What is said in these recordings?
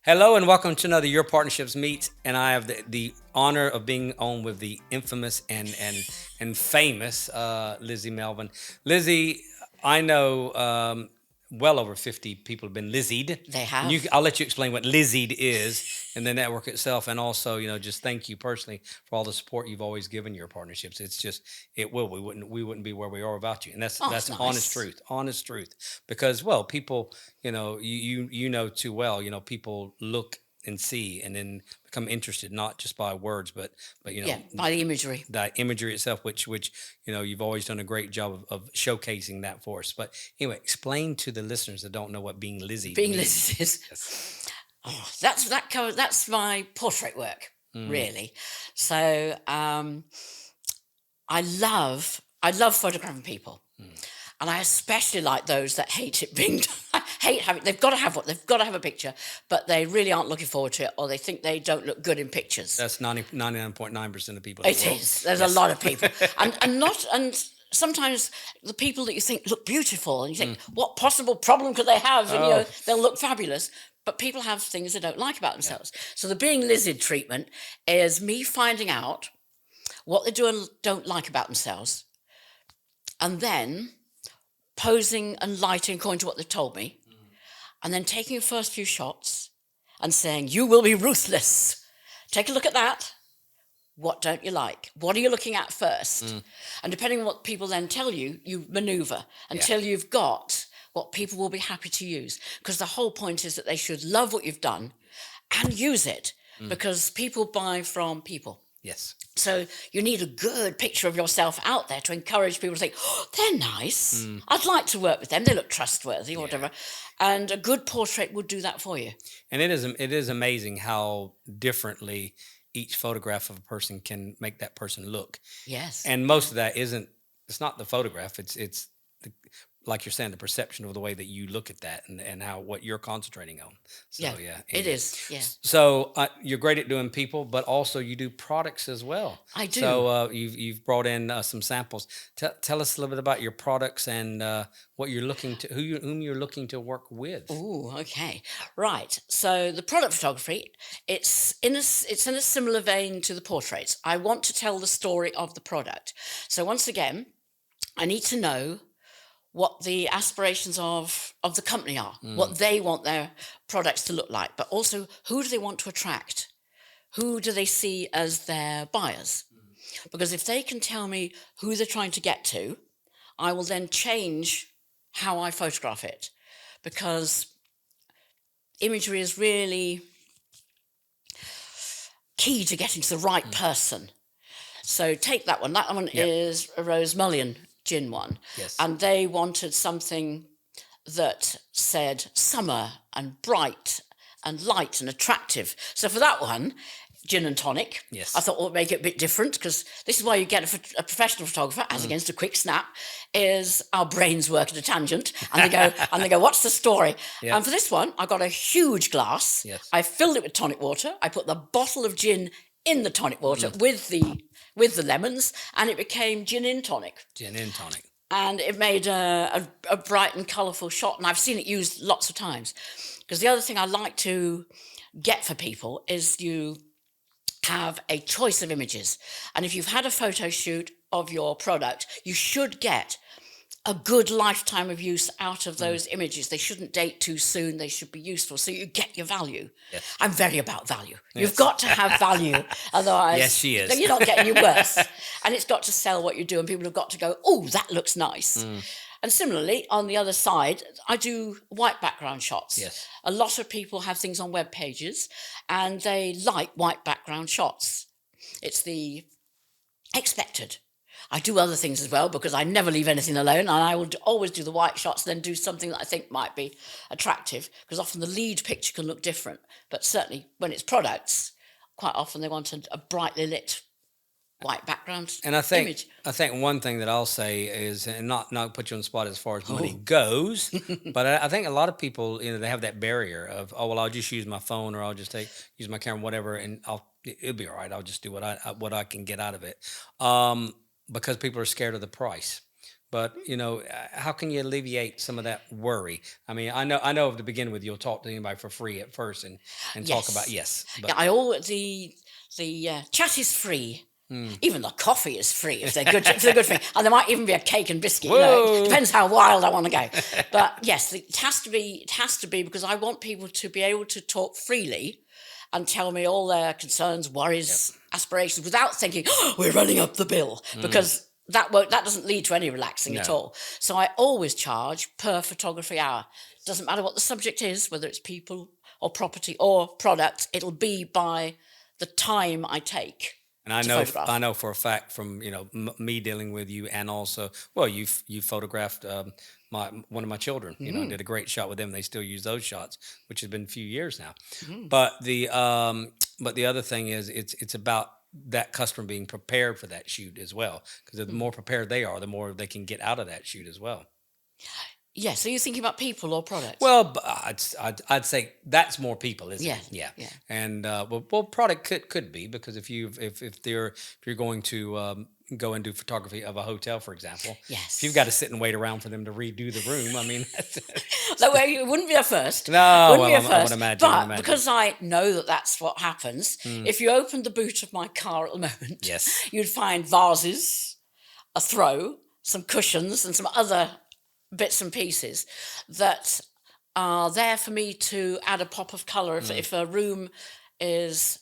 Hello and welcome to another Your Partnerships Meet, and I have the honor of being on with the infamous and famous Lizzie Melvin. Lizzie, I know well over 50 people have been Lizzied, They and have. I'll let you explain what Lizzied is and the network itself, and also just thank you personally for all the support you've always given your partnerships. It's just we wouldn't be where we are without you, and that's Oh, that's that's nice. honest truth, because well people you know too well, people look and see and then become interested not just by words but Yeah, by the imagery. that imagery itself, which you've always done a great job of showcasing that for us. But anyway, explain to the listeners that don't know what being Lizzie Being means. listed is Yes. that's my portrait work, Mm, really. So I love photographing people, mm. and I especially like those that hate it being hate having. They've got to have a picture, but they really aren't looking forward to it, or they think they don't look good in pictures. That's 99.9% of people in the It world. is. There's a Yes. lot of people, and sometimes the people that you think look beautiful, and you think, Mm. what possible problem could they have? And Oh, they'll look fabulous, but people have things they don't like about yeah. themselves. So the being lizard treatment is me finding out what they do and don't like about themselves, and then posing and lighting according to what they've told me, Mm. and then taking the first few shots and saying, "You will be ruthless. Take a look at that. What don't you like? What are you looking at first?" Mm. And depending on what people then tell you, you maneuver Yeah. until you've got what people will be happy to use. Because the whole point is that they should love what you've done and use it, Mm. because people buy from people. Yes. So you need a good picture of yourself out there to encourage people to think, "Oh, they're nice. Mm. I'd like to work with them. They look trustworthy," or Yeah. whatever. And a good portrait would do that for you. And it is amazing how differently each photograph of a person can make that person look. Yes. And most of that isn't, it's not the photograph, it's the, like you're saying, the perception of the way that you look at that and how what you're concentrating on. So Yeah, yeah, it anyway. is. Yeah, So you're great at doing people, but also you do products as well. I do. So you've brought in some samples. Tell us a little bit about your products and what you're looking to whom you're looking to work with. Oh, okay. Right. So the product photography, it's in a similar vein to the portraits. I want to tell the story of the product. So once again, I need to know what the aspirations of the company are, Mm, what they want their products to look like, but also who do they want to attract? Who do they see as their buyers? Because if they can tell me who they're trying to get to, I will then change how I photograph it, because imagery is really key to getting to the right mm. person. So take that one. That one Yep. is a Rose Mullion gin one. Yes. And they wanted something that said summer and bright and light and attractive. So for that one, gin and tonic, I Yes. thought, well, make it a bit different, because this is why you get a professional photographer, as Mm. against a quick snap, is our brains work at a tangent, and they go, what's the story? Yep. And for this one, I got a huge glass. Yes. I filled it with tonic water. I put the bottle of gin in the tonic water Mm. with the lemons, and it became gin in tonic. Gin and tonic. And it made a bright and colourful shot, and I've seen it used lots of times. Because the other thing I like to get for people is you have a choice of images. And if you've had a photo shoot of your product, you should get a good lifetime of use out of Mm. those images. They shouldn't date too soon. They should be useful, so you get your value. Yes. I'm very about value. You've Yes. got to have value, Yes, otherwise she is. you're not getting your worth. And it's got to sell what you do, and people have got to go, "Oh, that looks nice." Mm. And similarly, on the other side, I do white background shots. Yes. A lot of people have things on web pages, and they like white background shots. It's the expected. I do other things as well, because I never leave anything alone, and I will always do the white shots, then do something that I think might be attractive, because often the lead picture can look different. But certainly when it's products, quite often they want a brightly lit white background And I think image. I think one thing that I'll say is, and not put you on the spot as far as money Oh, goes, but I think a lot of people, they have that barrier of, oh well, I'll just use my phone, or I'll just use my camera, whatever, and it'll be all right. I'll just do what I can get out of it, because people are scared of the price. But how can you alleviate some of that worry? I mean, I know to begin with, you'll talk to anybody for free at first and talk about, Yes. yes, Yeah, but I always the chat is free. Even the coffee is free if they're good. If they're good for me, and there might even be a cake and biscuit. It whoa, depends how wild I want to go. But yes, it has to be. It has to be because I want people to be able to talk freely and tell me all their concerns, yep, worries, aspirations without thinking, oh, we're running up the bill, because that doesn't lead to any relaxing at no. all. So I always charge per photography hour. Doesn't matter what the subject is, whether it's people or property or product, it'll be by the time I take And I to know, photograph. for a fact from me dealing with you, and also, well, you photographed my one of my children. And did a great shot with them. They still use those shots, which has been a few years now. But the other thing is, it's about that customer being prepared for that shoot as well. Because the more prepared they are, the more they can get out of that shoot as well. Yes. So you're thinking about people or product? Well, I'd say that's more people, isn't Yeah. it? Yeah. Yeah. And well, product could be, because if you're going to go and do photography of a hotel, for example, if you've got to Yes. sit and wait around for them to redo the room, I mean, That way it wouldn't be a first. no, Wouldn't be well, a I would first. imagine. I would But imagine. because I know that that's what happens, if you opened the boot of my car at the moment, Yes. you'd find vases, a throw, some cushions, and some other bits and pieces that are there for me to add a pop of colour. If a room is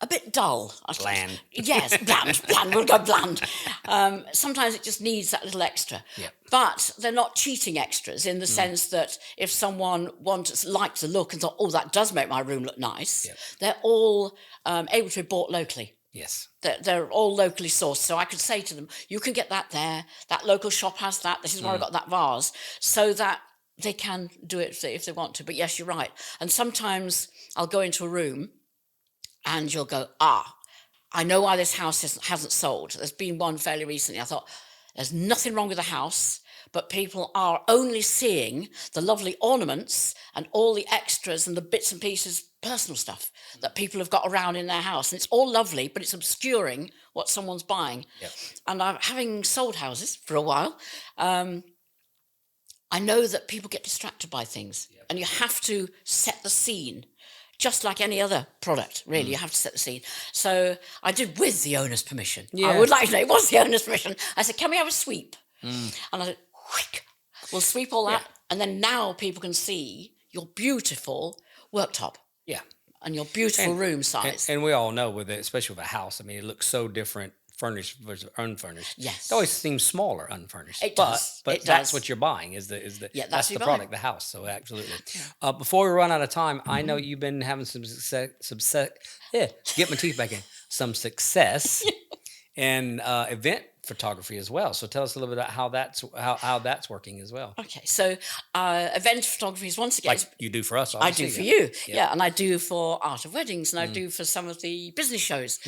a bit dull, Bland. yes, bland, we'll go bland. Sometimes it just needs that little extra. Yep. But they're not cheating extras in the sense that if someone liked the look and thought, oh, that does make my room look nice, Yep. they're all able to be bought locally. Yes. They're all locally sourced. So I could say to them, you can get that there. That local shop has that. This is where I got that vase. So that they can do it if they want to. But yes, you're right. And sometimes I'll go into a room and you'll go, I know why this house hasn't sold. There's been one fairly recently. I thought, there's nothing wrong with the house, but people are only seeing the lovely ornaments and all the extras and the bits and pieces, personal stuff that people have got around in their house. And it's all lovely, but it's obscuring what someone's buying. Yep. And having sold houses for a while, I know that people get distracted by things. Yep. And you have to set the scene. Just like any other product, really, you have to set the scene. So I did with the owner's permission. Yeah. I would like to know, it was the owner's permission. I said, can we have a sweep? And I said, quick, we'll sweep all that. And then now people can see your beautiful worktop. Yeah. And your beautiful room size. And we all know, with it, especially with a house, I mean, it looks so different furnished versus unfurnished. Yes. It always seems smaller unfurnished. It does. But It that's does. what you're buying, is the that's that's what the you're product, buying. the house. So absolutely. Before we run out of time, I know you've been having some success. Get my teeth back in. Some success in event photography as well. So tell us a little bit about how that's working as well. Okay, so event photography is, once again, Like you do for us, I obviously. do for you. Yeah, and I do for Art of Weddings, and I do for some of the business shows.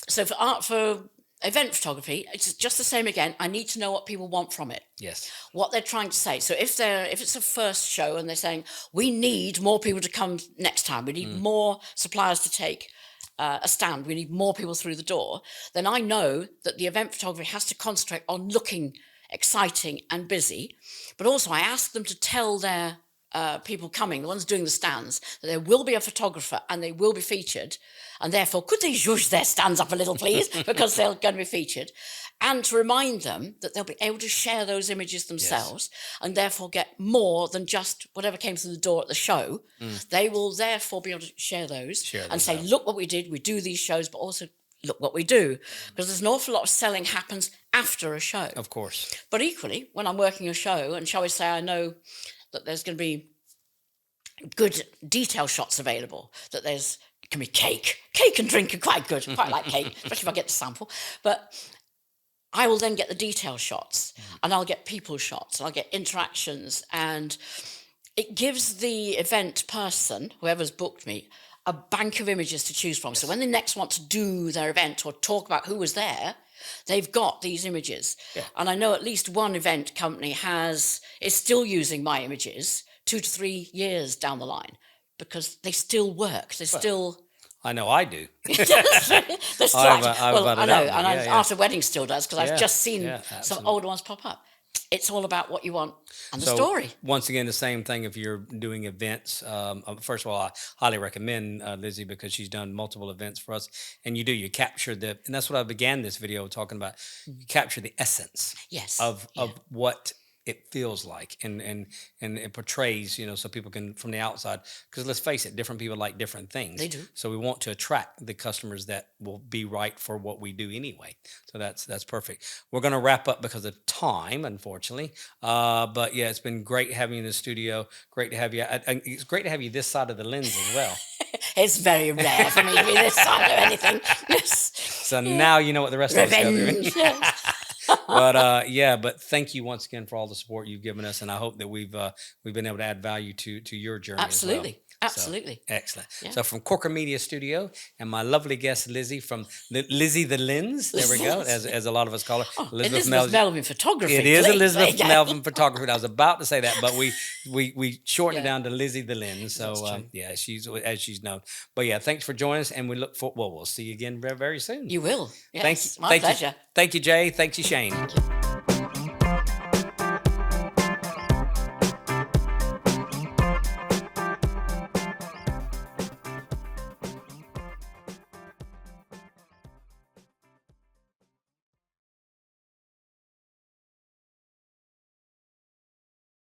So for event photography, it's just the same again. I need to know what people want from it. Yes. What they're trying to say. So if it's a first show and they're saying, we need more people to come next time, we need more suppliers to take a stand, we need more people through the door, then I know that the event photography has to concentrate on looking exciting and busy. But also I ask them to tell their people coming, the ones doing the stands, that there will be a photographer and they will be featured, and therefore could they zhuzh their stands up a little, please, because they're going to be featured, and to remind them that they'll be able to share those images themselves, and therefore get more than just whatever came through the door at the show. They will therefore be able to share those and say, look what we did, we do these shows, but also look what we do, because there's an awful lot of selling happens after a show. Of course. But equally, when I'm working a show, and shall we say I know that there's going to be good detail shots available, that can be cake and drink are quite good, quite like cake, especially if I get the sample, but I will then get the detail shots, and I'll get people shots, and I'll get interactions, and it gives the event person, whoever's booked me, a bank of images to choose from. So when they next want to do their event or talk about who was there, they've got these images. And I know at least one event company is still using my images 2 to 3 years down the line, because they still work. They still I know I do. The I've, slide. I've Well, got I it know, out there. and Yeah, yeah, Art of Wedding still does, because I've yeah, just seen yeah, some absolutely. older ones pop up. It's all about what you want and the So story. once again, the same thing. If you're doing events, first of all, I highly recommend Lizzie because she's done multiple events for us, and you capture and that's what I began this video talking about. You capture the essence Yes. of Yeah. what it feels like, and it portrays, so people can from the outside. Because let's face it, different people like different things. They do. So we want to attract the customers that will be right for what we do anyway. So that's perfect. We're going to wrap up because of time, unfortunately. But yeah, it's been great having you in the studio. Great to have you. It's great to have you this side of the lens as well. It's very rare for me to be this side of anything. Yes. So Yeah. now you know what the rest of us go through. Revenge. Yes. But yeah, but thank you once again for all the support you've given us, and I hope that we've been able to add value to your journey as well. Absolutely. So Absolutely. excellent. Yeah. So from Corker Media Studio and my lovely guest Lizzie from Lizzie the Lens. There we go, as a lot of us call her, Oh, Elizabeth Melvin Photography. It is please. Elizabeth There you go. Melvin Photography. I was about to say that, but we shortened it Yeah. down to Lizzie the Lens. So That's true. yeah, she's as she's known. But yeah, thanks for joining us, and we look for. Well, we'll see you again very, very soon. You will. Thank you, Yes. My pleasure. thank you, Jay. Thank you, Shane. Thank you.